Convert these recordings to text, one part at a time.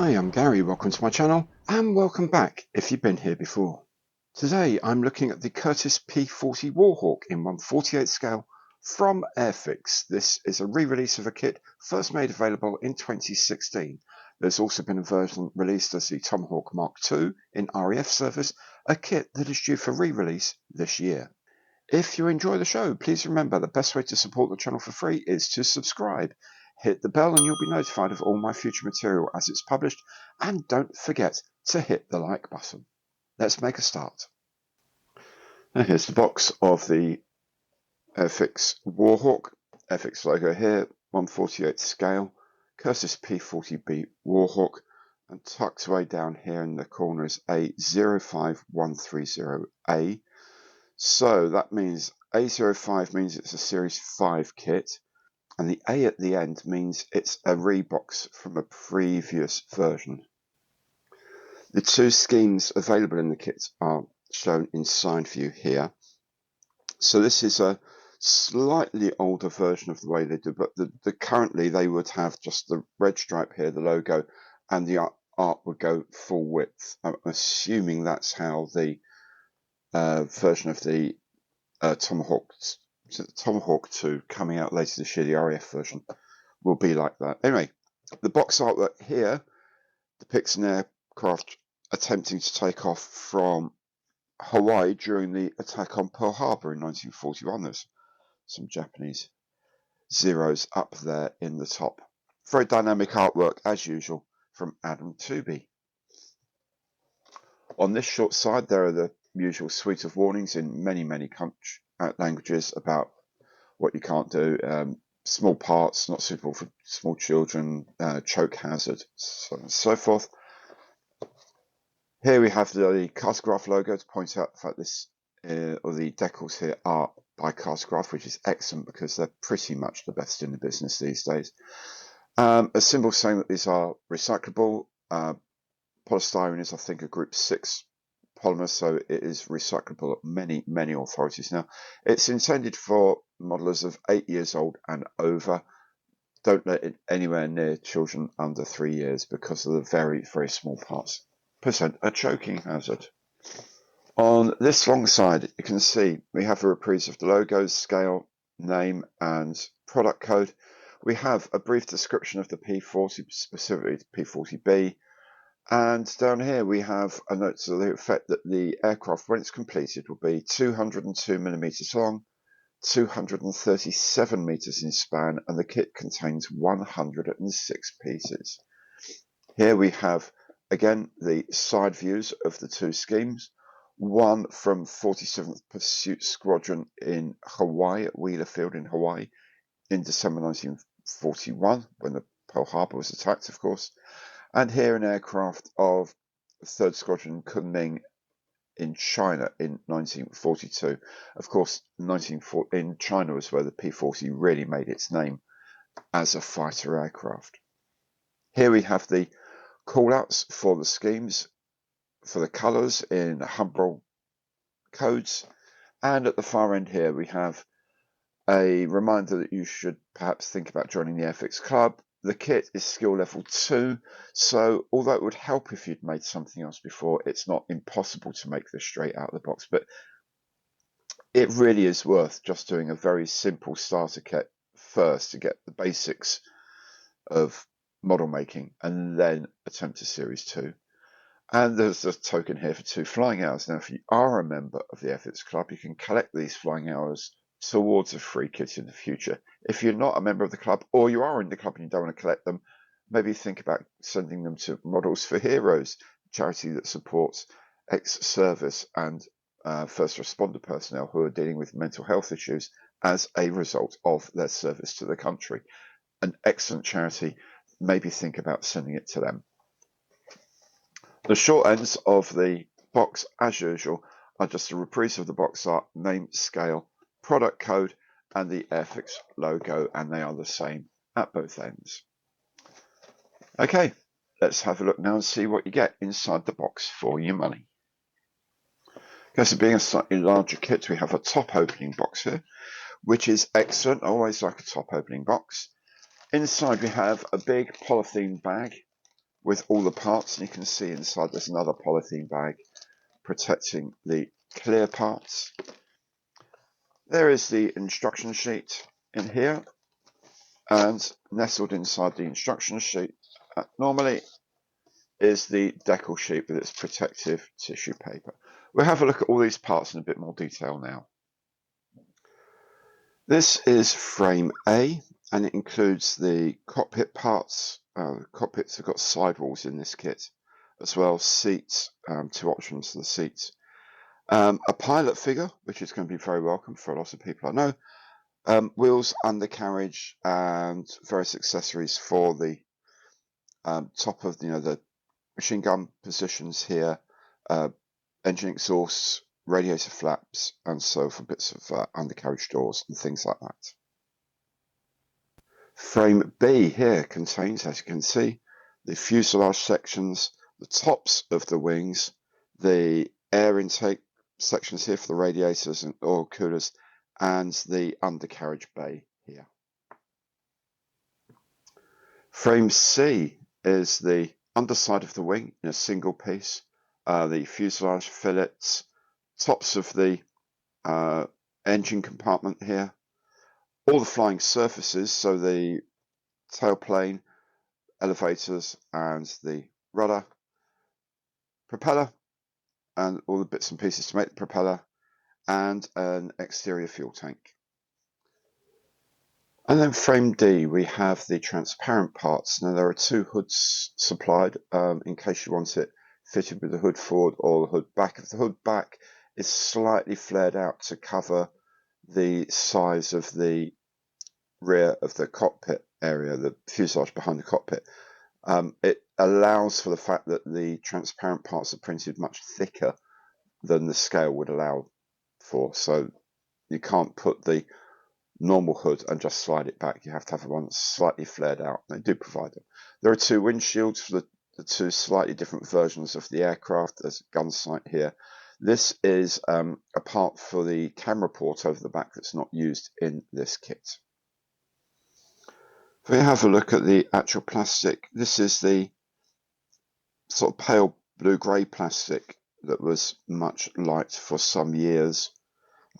Hi, I'm Gary, welcome to my channel, and welcome back if you've been here before. Today I'm looking at the Curtiss P-40 Warhawk in 1/48 scale from Airfix. This is a re-release of a kit first made available in 2016. There's also been a version released as the Tomahawk Mark II in RAF service, a kit that is due for re-release this year. If you enjoy the show, please remember the best way to support the channel for free is to subscribe. Hit the bell and you'll be notified of all my future material as it's published, and don't forget to hit the like button. Let's make a start. Now here's the box of the Airfix Warhawk. Airfix logo here, 1/48 scale, Curtiss P-40 Warhawk, and tucked away down here in the corner is a 05130A. So that means A05 means it's a Series 5 kit, and the A at the end means it's a rebox from a previous version. The two schemes available in the kit are shown in side view here. So this is a slightly older version of the way they do, but currently they would have just the red stripe here, the logo, and the art would go full width. I'm assuming that's how the version of the Tomahawk 2 coming out later this year, the RAF version, will be like that. Anyway, the box artwork here depicts an aircraft attempting to take off from Hawaii during the attack on Pearl Harbor in 1941. There's some Japanese zeros up there in the top. Very dynamic artwork, as usual, from Adam Tooby. On this short side, there are the usual suite of warnings in many languages about what you can't do. Small parts, not suitable for small children, choke hazard, so on and so forth. Here we have the Cartograph logo to point out the fact this, or the decals here are by Cartograph, which is excellent because they're pretty much the best in the business these days. A symbol saying that these are recyclable. Polystyrene is, I think, a group 6 polymer, so it is recyclable at many authorities now. It's intended for modelers of 8 years old and over. Don't let it anywhere near children under 3 years because of the very small parts present a choking hazard. On this long side, you can see we have a reprise of the logos, scale, name, and product code. We have a brief description of the P-40, specifically the P-40B. And down here we have a note to the effect that the aircraft, when it's completed, will be 202 millimeters long, 237 meters in span, and the kit contains 106 pieces. Here we have, again, the side views of the two schemes. One from 47th Pursuit Squadron in Hawaii, at Wheeler Field in Hawaii, in December 1941, when the Pearl Harbor was attacked, of course. And here an aircraft of 3rd Squadron Kunming in China in 1942. Of course, in China was where the P-40 really made its name as a fighter aircraft. Here we have the call-outs for the schemes, for the colours in Humbrol codes. And at the far end here we have a reminder that you should perhaps think about joining the Airfix Club. The kit is skill level 2, so although it would help if you'd made something else before, it's not impossible to make this straight out of the box, but it really is worth just doing a very simple starter kit first to get the basics of model making and then attempt a Series 2. And there's a token here for 2 flying hours. Now, if you are a member of the Airfix Club, you can collect these flying hours towards a free kit in the future. If you're not a member of the club, or you are in the club and you don't want to collect them, maybe think about sending them to Models for Heroes, a charity that supports ex-service and first responder personnel who are dealing with mental health issues as a result of their service to the country. An excellent charity. Maybe think about sending it to them. The short ends of the box, as usual, are just a reprise of the box art, name, scale, product code, and the Airfix logo, and they are the same at both ends. Okay, let's have a look now and see what you get inside the box for your money. Okay, so being a slightly larger kit, we have a top opening box here, which is excellent. I always like a top opening box. Inside we have a big polythene bag with all the parts, and you can see inside there's another polythene bag protecting the clear parts. There is the instruction sheet in here, and nestled inside the instruction sheet normally is the decal sheet with its protective tissue paper. We'll have a look at all these parts in a bit more detail now. This is frame A, and it includes the cockpit parts. Cockpits have got sidewalls in this kit, as well as seats, 2 options for the seats. A pilot figure, which is going to be very welcome for a lot of people I know. Wheels, undercarriage, and various accessories for the top of the machine gun positions here, engine exhausts, radiator flaps, and so for bits of undercarriage doors and things like that. Frame B here contains, as you can see, the fuselage sections, the tops of the wings, the air intake sections here for the radiators and oil coolers, and the undercarriage bay here. Frame C is the underside of the wing in a single piece, the fuselage fillets, tops of the engine compartment here, all the flying surfaces, so the tailplane, elevators, and the rudder, propeller, and all the bits and pieces to make the propeller, and an exterior fuel tank. And then frame D, we have the transparent parts. Now there are 2 hoods supplied in case you want it fitted with the hood forward or the hood back. If the hood back is slightly flared out to cover the size of the rear of the cockpit area, the fuselage behind the cockpit, it allows for the fact that the transparent parts are printed much thicker than the scale would allow for. So you can't put the normal hood and just slide it back. You have to have one slightly flared out. They do provide them. There are 2 windshields for the 2 slightly different versions of the aircraft. There's a gun sight here. This is a part for the camera port over the back that's not used in this kit. If we have a look at the actual plastic, this is the sort of pale blue-grey plastic that was much liked for some years.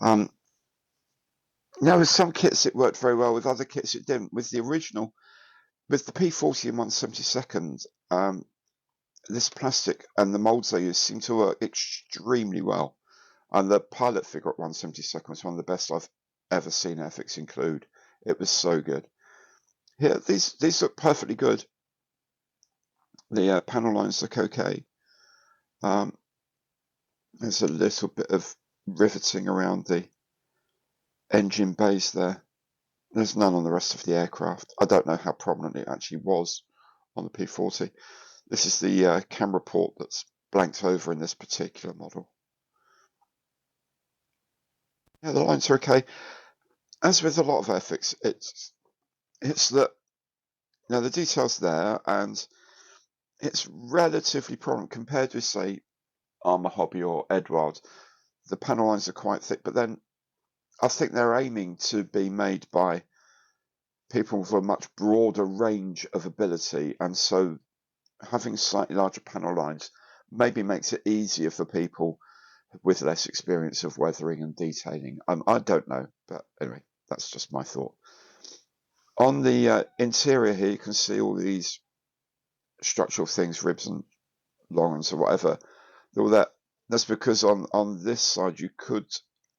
Now, with some kits it worked very well, with other kits it didn't. With the original, with the P-40 and 172nd, this plastic and the molds they use seem to work extremely well. And the pilot figure at 172nd was one of the best I've ever seen Airfix include. It was so good. Here, these look perfectly good. The panel lines look okay. There's a little bit of riveting around the engine bays there. There's none on the rest of the aircraft. I don't know how prominent it actually was on the P-40. This is the camera port that's blanked over in this particular model. Yeah, the lines are okay. As with a lot of Airfix, it's that the detail's there, and it's relatively prominent compared with, say, Armour Hobby or Edward. The panel lines are quite thick, but then I think they're aiming to be made by people with a much broader range of ability, and so having slightly larger panel lines maybe makes it easier for people with less experience of weathering and detailing. I don't know, but anyway, that's just my thought. On the interior here, you can see all these structural things, ribs and longs or whatever. That's because on this side you could,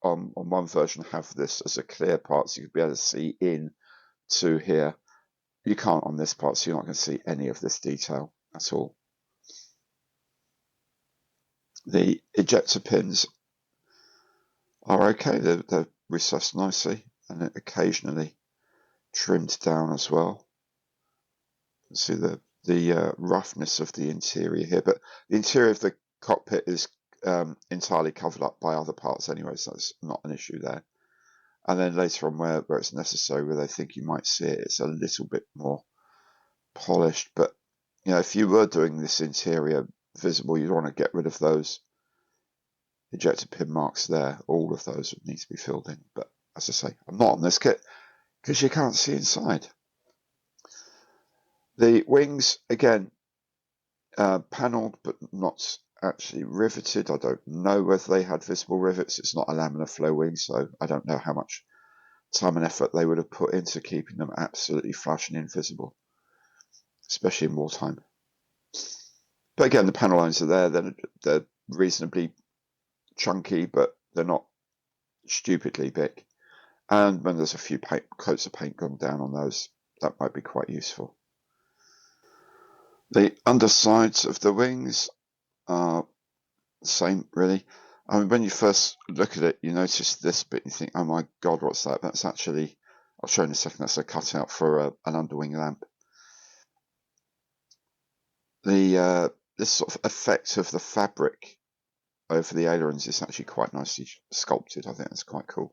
on one version, have this as a clear part, so you could be able to see in to here. You can't on this part, so you're not going to see any of this detail at all. The ejector pins are okay. They're recessed nicely and occasionally trimmed down as well. You can see the roughness of the interior here, but the interior of the cockpit is entirely covered up by other parts anyway, so that's not an issue there. And then later on, where it's necessary, where they think you might see it, it's a little bit more polished. But if you were doing this interior visible, you'd want to get rid of those ejector pin marks there. All of those would need to be filled in. But as I say, I'm not on this kit because you can't see inside. The wings, again, panelled but not actually riveted. I don't know whether they had visible rivets. It's not a laminar flow wing, so I don't know how much time and effort they would have put into keeping them absolutely flush and invisible, especially in wartime. But again, the panel lines are there. They're reasonably chunky, but they're not stupidly big. And when there's a few coats of paint gone down on those, that might be quite useful. The undersides of the wings are the same, really. I mean, when you first look at it, you notice this bit and you think, oh my god, what's that? That's actually, I'll show you in a second, that's a cutout for an underwing lamp. This sort of effect of the fabric over the ailerons is actually quite nicely sculpted. I think that's quite cool.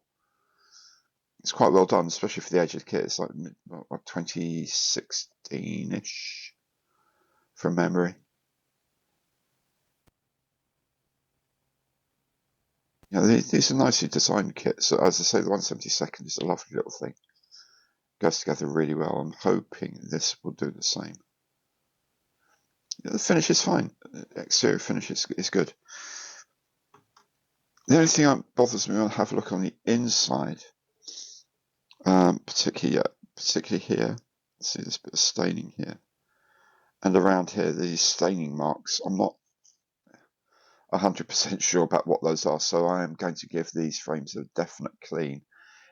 It's quite well done, especially for the age of the kit. It's like 2016-ish from memory. Yeah, these are nicely designed kits. So, as I say, the 172nd is a lovely little thing. Goes together really well. I'm hoping this will do the same. Yeah, the finish is fine. The exterior finish is good. The only thing that bothers me, I'll have a look on the inside, particularly here. See this bit of staining here, and around here, these staining marks. I'm not 100% sure about what those are, so I am going to give these frames a definite clean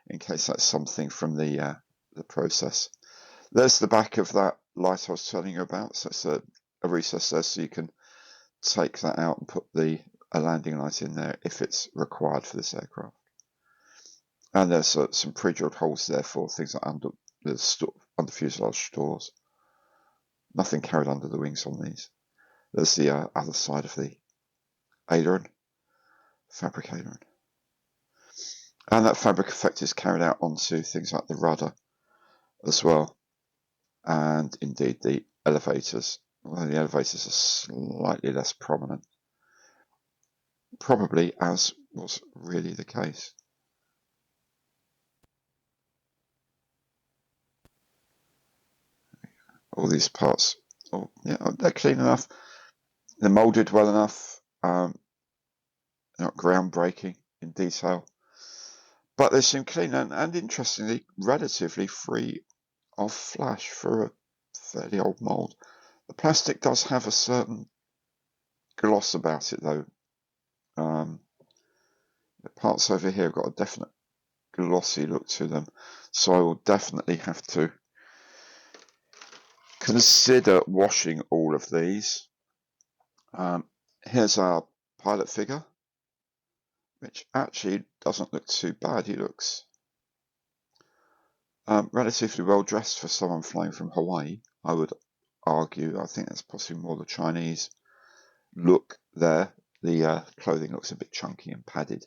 in case that's something from the process. There's the back of that light I was telling you about. So it's a recess there, so you can take that out and put a landing light in there if it's required for this aircraft. And there's some pre-drilled holes there for things like under fuselage stores. Nothing carried under the wings on these. There's the other side of the aileron, fabric aileron. And that fabric effect is carried out onto things like the rudder as well. And indeed the elevators. Well, the elevators are slightly less prominent. Probably as was really the case. All these parts, yeah, they're clean enough. They're molded well enough. They're not groundbreaking in detail, but they seem clean and interestingly, relatively free of flash for a fairly old mold. The plastic does have a certain gloss about it, though. The parts over here have got a definite glossy look to them, so I will definitely have to consider washing all of these. Here's our pilot figure, which actually doesn't look too bad. He looks relatively well dressed for someone flying from Hawaii, I would argue. I think that's possibly more the Chinese look there. The clothing looks a bit chunky and padded.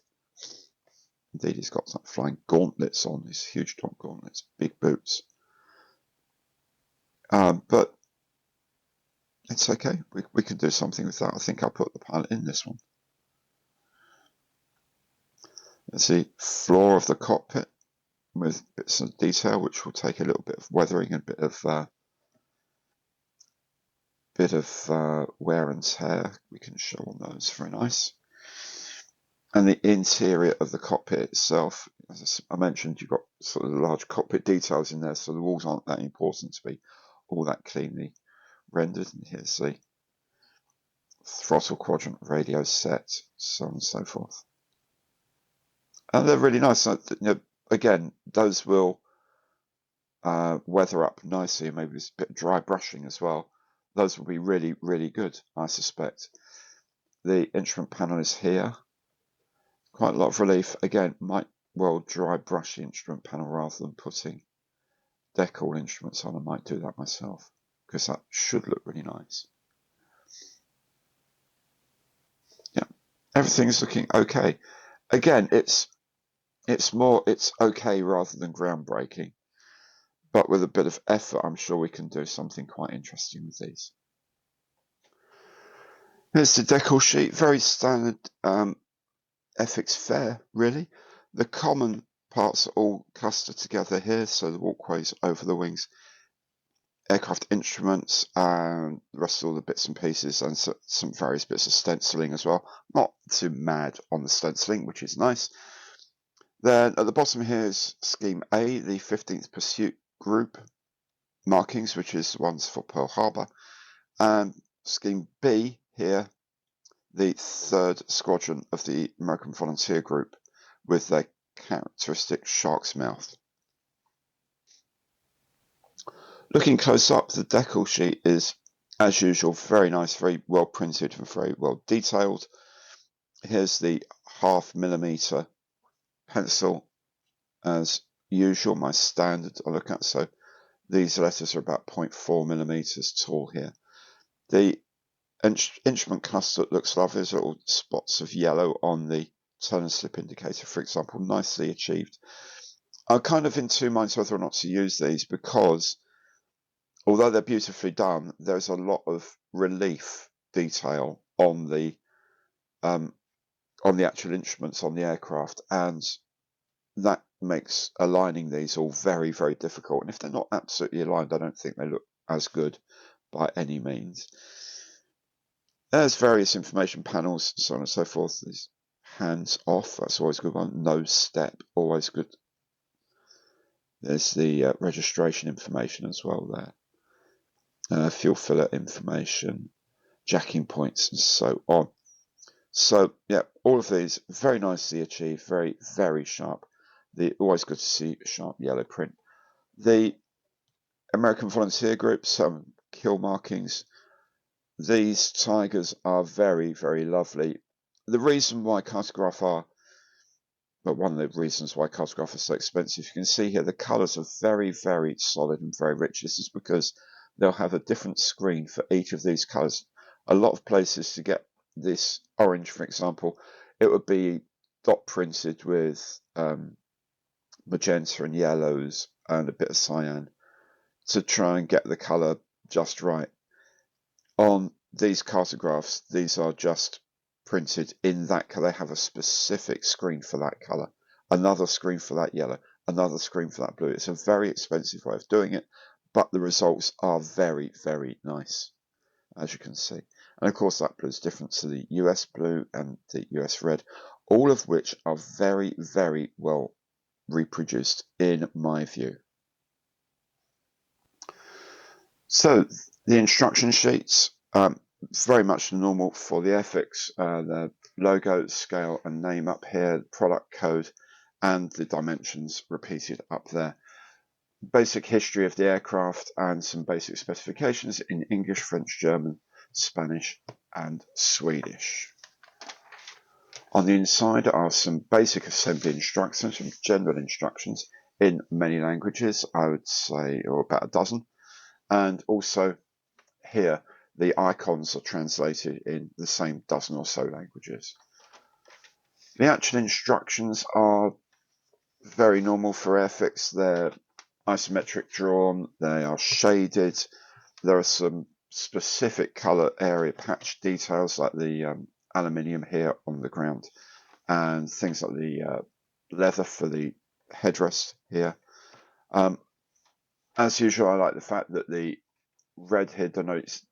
Indeed, he's got some flying gauntlets on, these huge top gauntlets, big boots. But it's okay. We can do something with that. I think I'll put the pilot in this one. There's the floor of the cockpit with bits of detail, which will take a little bit of weathering and a bit of wear and tear. We can show on those, very nice. And the interior of the cockpit itself, as I mentioned, you've got sort of large cockpit details in there, so the walls aren't that important to be all that cleanly rendered. And here's the throttle quadrant radio set, so on and so forth. And they're really nice. Again, those will weather up nicely, and maybe a bit of dry brushing as well. Those will be really, really good, I suspect. The instrument panel is here. Quite a lot of relief. Again, might well dry brush the instrument panel rather than putting decal instruments on. I might do that myself because that should look really nice. Yeah, everything's looking okay. Again, it's okay rather than groundbreaking, but with a bit of effort, I'm sure we can do something quite interesting with these. Here's the decal sheet, very standard Airfix fare, really. The common parts are all clustered together here, so the walkways over the wings. aircraft instruments and the rest of all the bits and pieces, and some various bits of stenciling as well. Not too mad on the stenciling, which is nice. Then at the bottom here is Scheme A, the 15th Pursuit Group markings, which is the ones for Pearl Harbor, and Scheme B here, the 3rd Squadron of the American Volunteer Group with their characteristic shark's mouth. Looking close up, the decal sheet is, as usual, very nice, very well printed and very well detailed. Here's the 0.5mm pencil, as usual, my standard I look at. So these letters are about 0.4mm tall here. The instrument cluster looks lovely. There's little spots of yellow on the turn and slip indicator, for example, nicely achieved. I'm kind of in two minds whether or not to use these, because although they're beautifully done, there's a lot of relief detail on the actual instruments on the aircraft, and that makes aligning these all very, very difficult. And if they're not absolutely aligned, I don't think they look as good by any means. There's various information panels, so on and so forth. These hands off, that's always a good one. No step, always good. There's the registration information as well there. Fuel filler information, jacking points, and so on. So yeah, all of these very nicely achieved, very, very sharp. Always good to see sharp yellow print. The American Volunteer Group, some kill markings. These tigers are very, very lovely. The reason why cartograph are, but one of the reasons why cartograph are so expensive, you can see here the colours are very, very solid and very rich. This is because they'll have a different screen for each of these colours. A lot of places to get this orange, for example, it would be dot printed with magenta and yellows and a bit of cyan to try and get the colour just right. On these cartographs, these are just printed in that colour. They have a specific screen for that colour, another screen for that yellow, another screen for that blue. It's a very expensive way of doing it, but the results are very, very nice, as you can see. And of course, that blue is different to the US blue and the US red, all of which are very, very well reproduced in my view. So the instruction sheets, very much normal for the Airfix. The logo, scale and name up here, product code, and the dimensions repeated up there. Basic history of the aircraft and some basic specifications in English, French, German, Spanish and Swedish. On the inside are some basic assembly instructions, some general instructions in many languages, I would say, or about a dozen. And also here, the icons are translated in the same dozen or so languages. The actual instructions are very normal for Airfix. They're isometric drawn, they are shaded. There are some specific color area patch details like the aluminium here on the ground and things like the leather for the headrest here. As usual, I like the fact that the red here denotes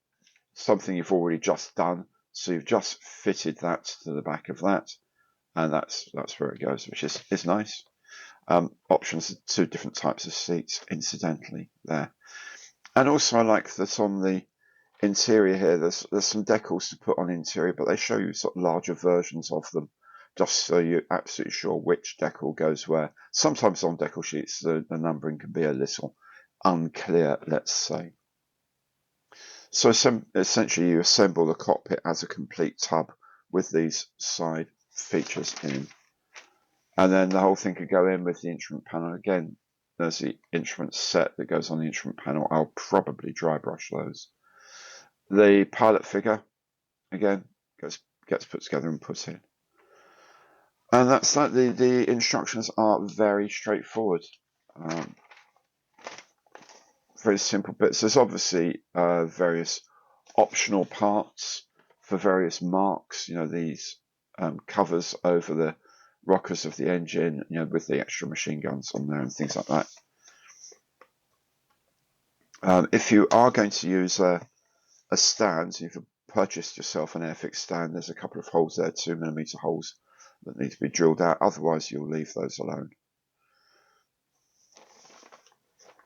something you've already just done. So you've just fitted that to the back of that, and that's where it goes, which is nice. Options, 2 different types of seats, incidentally, there. And also I like that on the interior here, there's some decals to put on interior, but they show you sort of larger versions of them, just so you're absolutely sure which decal goes where. Sometimes on decal sheets, the numbering can be a little unclear, let's say. So essentially you assemble the cockpit as a complete tub with these side features in. And then the whole thing could go in with the instrument panel. Again, there's the instrument set that goes on the instrument panel. I'll probably dry brush those. The pilot figure, again, gets put together and put in. And that's that. The instructions are very straightforward. Very simple bits. There's obviously various optional parts for various marks. You know, these covers over the rockers of the engine, you know, with the extra machine guns on there and things like that. If you are going to use a stand, you've purchased yourself an Airfix stand, there's a couple of holes there, 2mm holes that need to be drilled out, otherwise you'll leave those alone.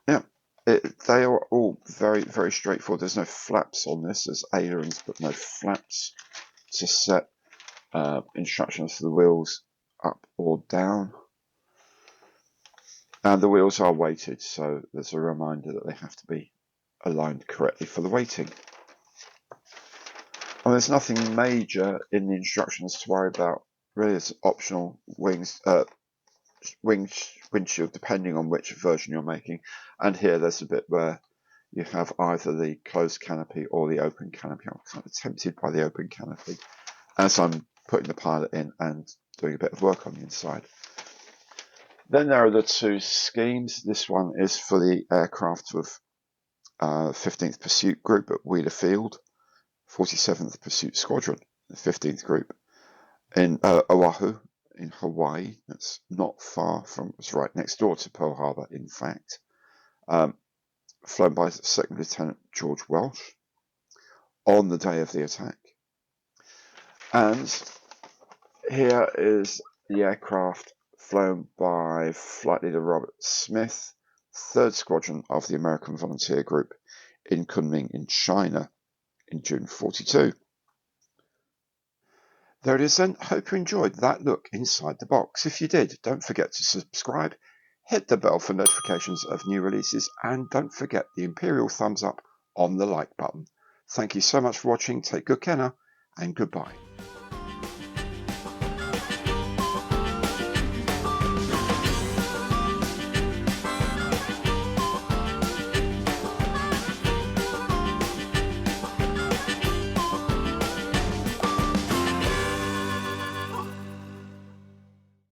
Yeah, they are all very straightforward. There's no flaps on this, there's ailerons but no flaps to set instructions for the wheels up or down. And the wheels are weighted, so there's a reminder that they have to be aligned correctly for the weighting. And there's nothing major in the instructions to worry about. Really, it's optional windshield, depending on which version you're making. And here there's a bit where you have either the closed canopy or the open canopy. I'm kind of tempted by the open canopy as I'm putting the pilot in and doing a bit of work on the inside. Then there are the two schemes. This one is for the aircraft of 15th Pursuit Group at Wheeler Field, 47th Pursuit Squadron, the 15th Group in Oahu in Hawaii. That's not far from, it's right next door to Pearl Harbor, in fact. Flown by Second Lieutenant George Welsh on the day of the attack. And here is the aircraft flown by Flight Leader Robert Smith, 3rd Squadron of the American Volunteer Group in Kunming in China in June 42. There it is then. Hope you enjoyed that look inside the box. If you did, don't forget to subscribe, hit the bell for notifications of new releases, and don't forget the Imperial thumbs up on the like button. Thank you so much for watching. Take good care now, and goodbye.